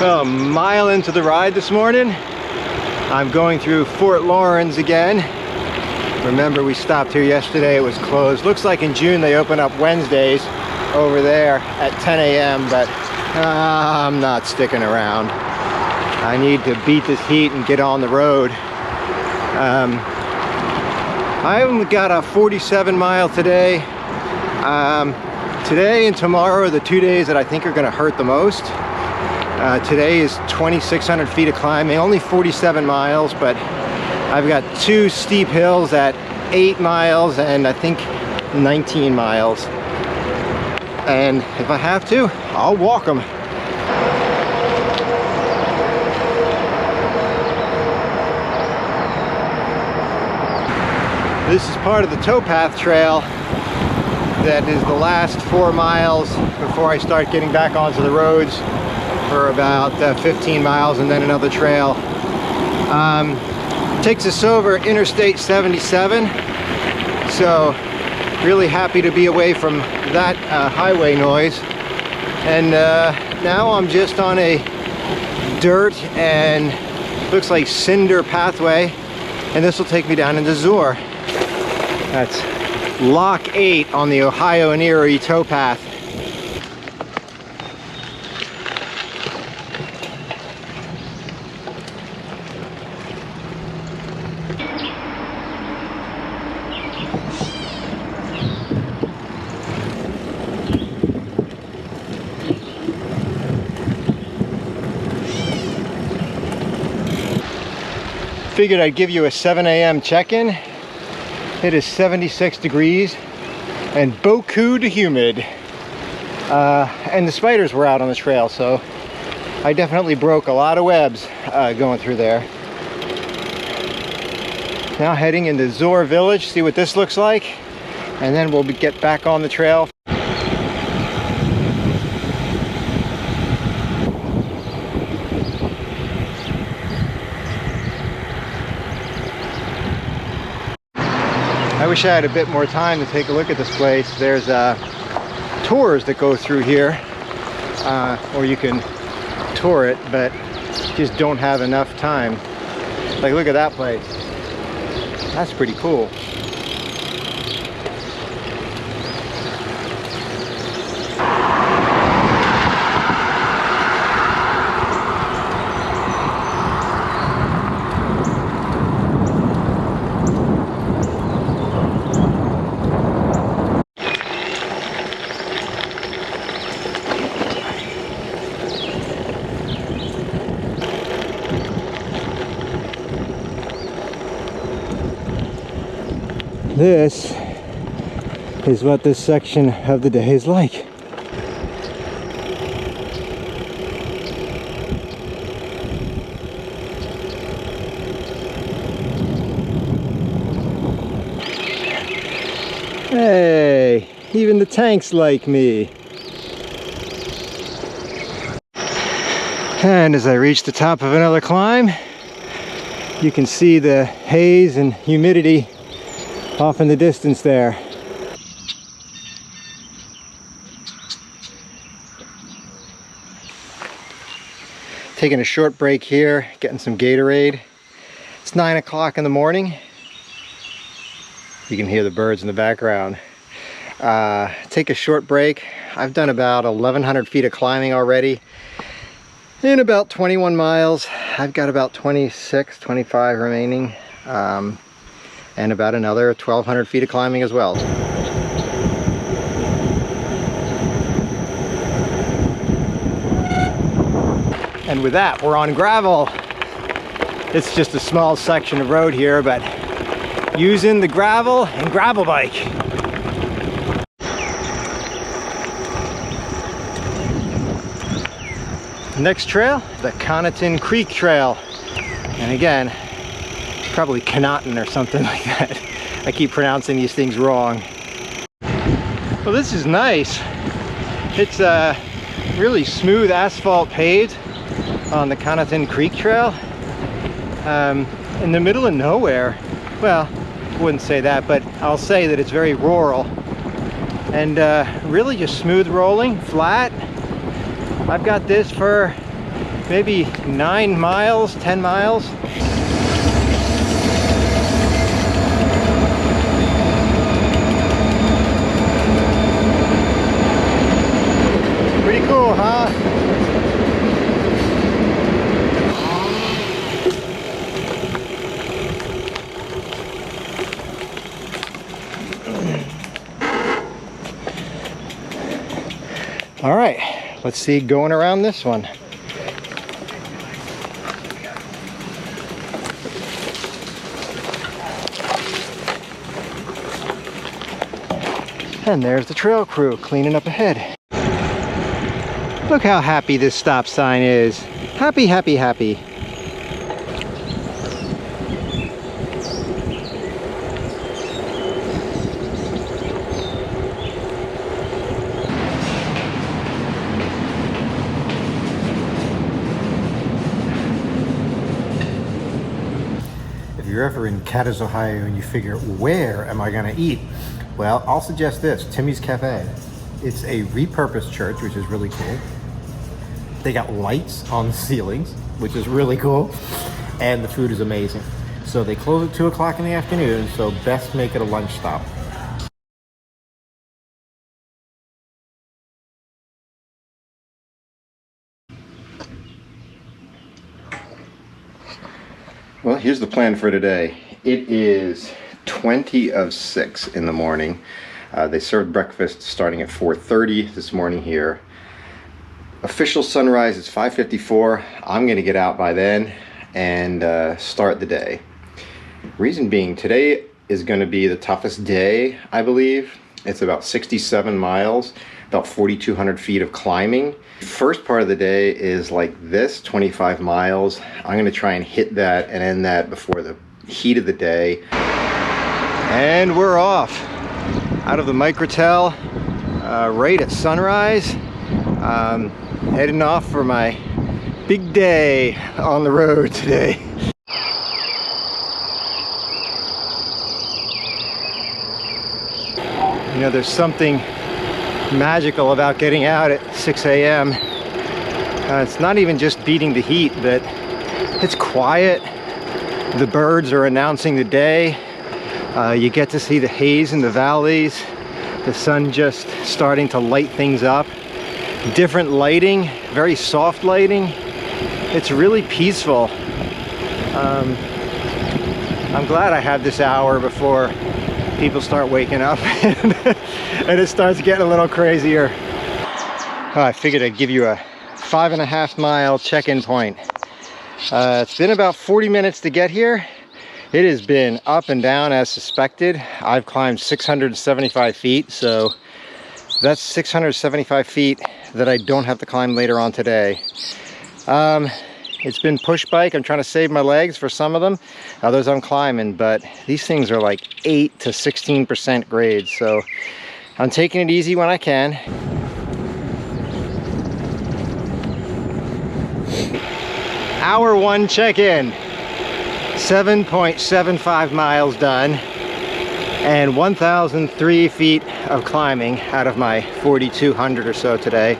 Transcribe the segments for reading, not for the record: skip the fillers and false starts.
Well, a mile into the ride this morning, I'm going through Fort Laurens again. Remember, we stopped here yesterday, it was closed. Looks like in June they open up Wednesdays over there at 10 a.m., but I'm not sticking around. I need to beat this heat and get on the road. I only got a 47 mile today. Today and tomorrow are the 2 days that I think are gonna hurt the most. Today is 2,600 feet of climbing, only 47 miles, but I've got two steep hills at 8 miles and I think 19 miles. And if I have to, I'll walk them. This is part of the towpath trail that is the last 4 miles before I start getting back onto the roads for about 15 miles and then another trail. Takes us over Interstate 77, so really happy to be away from that highway noise. And now I'm just on a dirt and looks like cinder pathway, and this will take me down into Zoar. That's Lock 8 on the Ohio-to-Erie towpath. Figured I'd give you a 7 a.m. check-in. It is 76 degrees and beaucoup de humid. And the spiders were out on the trail, so I definitely broke a lot of webs going through there. Now heading into Zoar Village, see what this looks like, and then we'll get back on the trail. I wish I had a bit more time to take a look at this place. There's tours that go through here, or you can tour it, but just don't have enough time. Like, look at that place. That's pretty cool. This is what this section of the day is like. Hey, even the tanks like me. And as I reach the top of another climb, you can see the haze and humidity off in the distance there. Taking a short break here, getting some Gatorade. It's 9 o'clock in the morning. You can hear the birds in the background. Take a short break. I've done about 1,100 feet of climbing already in about 21 miles. I've got about 26, 25 remaining. And about another 1,200 feet of climbing as well. And with that, we're on gravel. It's just a small section of road here, but using the gravel and gravel bike. Next trail, the Connotton Creek Trail. And again, probably Connotton or something like that. I keep pronouncing these things wrong. Well, this is nice. It's a really smooth asphalt paved on the Connotton Creek Trail. In the middle of nowhere. Well, I wouldn't say that, but I'll say that it's very rural. And really just smooth rolling, flat. I've got this for maybe 9 miles, 10 miles. Pretty cool, huh? All right, let's see going around this one. And there's the trail crew cleaning up ahead. Look how happy this stop sign is. Happy, happy, happy. If you're ever in Cadiz, Ohio, and you figure, where am I gonna eat? Well, I'll suggest this, Timmy's Cafe. It's a repurposed church, which is really cool. They got lights on the ceilings, which is really cool. And the food is amazing. So they close at 2 o'clock in the afternoon, so best make it a lunch stop. Well, here's the plan for today. It is 20 of 6 in the morning. They served breakfast starting at 4:30 this morning here. Official sunrise is 5:54. I'm gonna get out by then and start the day. Reason being, today is gonna be the toughest day, I believe. It's about 67 miles, about 4,200 feet of climbing. First part of the day is like this, 25 miles. I'm gonna try and hit that and end that before the heat of the day. And we're off out of the microtel right at sunrise. Heading off for my big day on the road today. You know, there's something magical about getting out at 6 a.m. It's not even just beating the heat, but it's quiet. The birds are announcing the day. You get to see the haze in the valleys, the sun just starting to light things up. Different lighting, very soft lighting. It's really peaceful. I'm glad I had this hour before people start waking up and it starts getting a little crazier. Oh, I figured I'd give you a 5.5 mile check-in point. It's been about 40 minutes to get here. It has been up and down as suspected. I've climbed 675 feet, so that's 675 feet that I don't have to climb later on today. It's been push bike. I'm trying to save my legs for some of them. Others I'm climbing, but these things are like 8 to 16% grade, so I'm taking it easy when I can. Hour 1 check-in. 7.75 miles done and 1,003 feet of climbing out of my 4,200 or so today.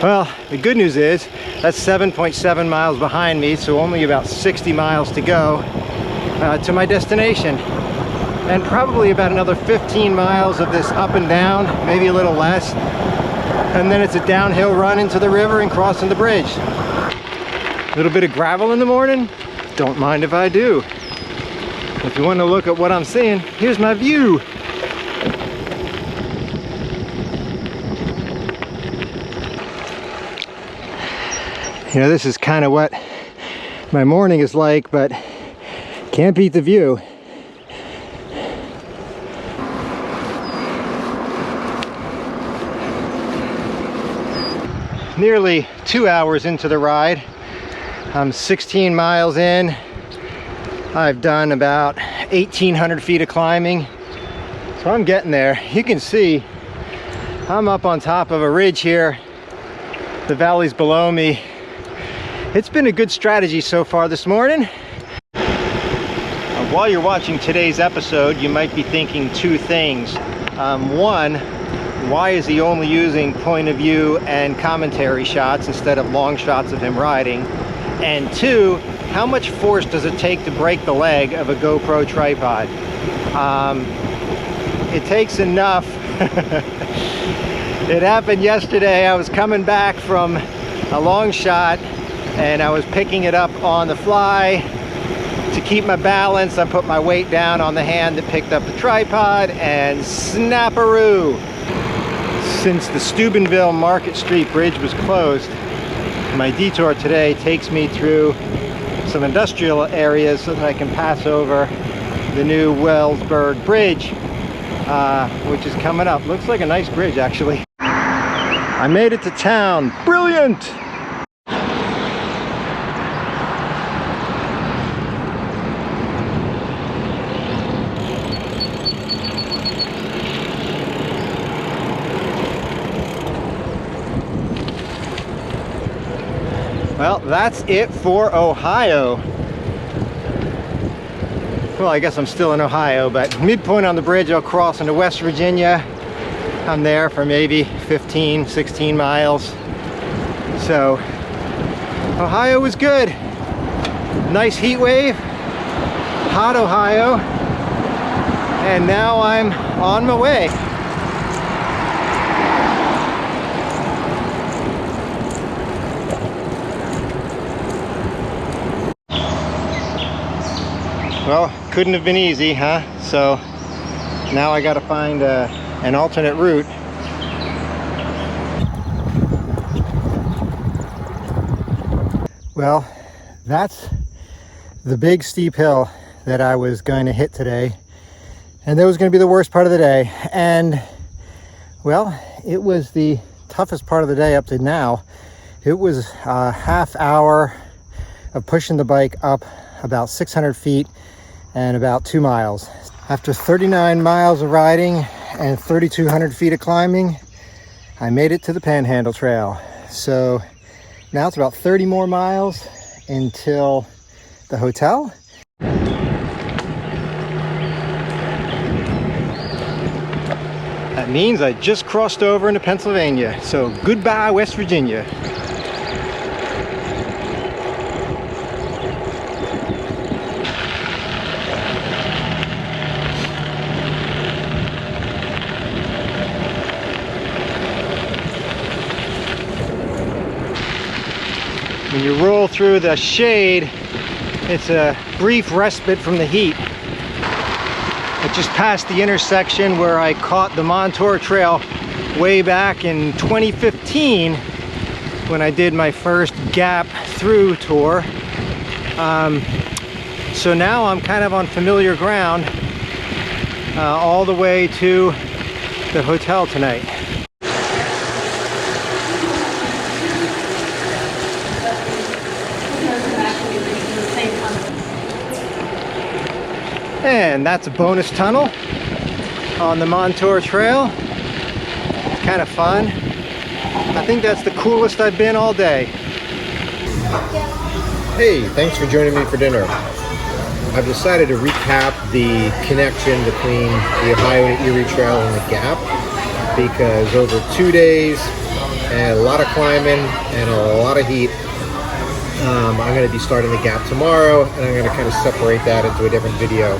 Well, the good news is that's 7.7 miles behind me, so only about 60 miles to go to my destination, and probably about another 15 miles of this up and down, maybe a little less, and then it's a downhill run into the river and crossing the bridge. A little bit of gravel in the morning. Don't mind if I do. If you want to look at what I'm seeing, here's my view. You know, this is kind of what my morning is like, but can't beat the view. Nearly 2 hours into the ride. I'm 16 miles in. I've done about 1,800 feet of climbing. So I'm getting there. You can see I'm up on top of a ridge here. The valley's below me. It's been a good strategy so far this morning. While you're watching today's episode, you might be thinking two things. One, why is he only using point of view and commentary shots instead of long shots of him riding? And two, how much force does it take to break the leg of a GoPro tripod? It takes enough. It happened yesterday. I was coming back from a long shot and I was picking it up on the fly. To keep my balance, I put my weight down on the hand that picked up the tripod, and snap-a-roo! Since the Steubenville Market Street Bridge was closed, my detour today takes me through some industrial areas so that I can pass over the new Wellsburg Bridge, which is coming up. Looks like a nice bridge, actually. I made it to town. Brilliant! Well, that's it for Ohio. Well, I guess I'm still in Ohio, but midpoint on the bridge, I'll cross into West Virginia. I'm there for maybe 15, 16 miles. So, Ohio was good. Nice heat wave, hot Ohio, and now I'm on my way. Well, couldn't have been easy, huh? So now I got to find an alternate route. Well, that's the big steep hill that I was going to hit today, and that was going to be the worst part of the day. And well, it was the toughest part of the day up to now. It was a half hour of pushing the bike up about 600 feet and about 2 miles. After 39 miles of riding and 3,200 feet of climbing, I made it to the Panhandle Trail. So now it's about 30 more miles until the hotel. That means I just crossed over into Pennsylvania. So goodbye, West Virginia. When you roll through the shade, it's a brief respite from the heat. I just passed the intersection where I caught the Montour Trail way back in 2015 when I did my first Gap through tour. So now I'm kind of on familiar ground all the way to the hotel tonight. And that's a bonus tunnel on the Montour Trail. It's kind of fun. I think that's the coolest I've been all day. Hey, thanks for joining me for dinner. I've decided to recap the connection between the Ohio-to-Erie Trail and the Gap, because over 2 days and a lot of climbing and a lot of heat, I'm going to be starting the Gap tomorrow, and I'm going to kind of separate that into a different video.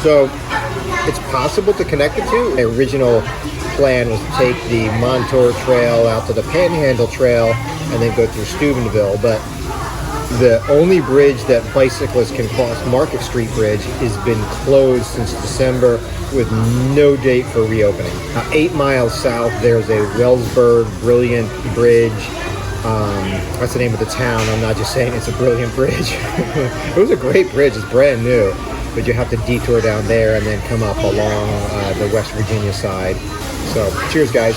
So it's possible to connect the two. My original plan was to take the Montour Trail out to the Panhandle Trail and then go through Steubenville, but the only bridge that bicyclists can cross, Market Street Bridge, has been closed since December with no date for reopening. 8 miles south, there's a Wellsburg brilliant bridge. That's the name of the town. I'm not just saying it's a brilliant bridge. It was a great bridge. It's brand new, but you have to detour down there and then come up along the West Virginia side. So cheers, guys.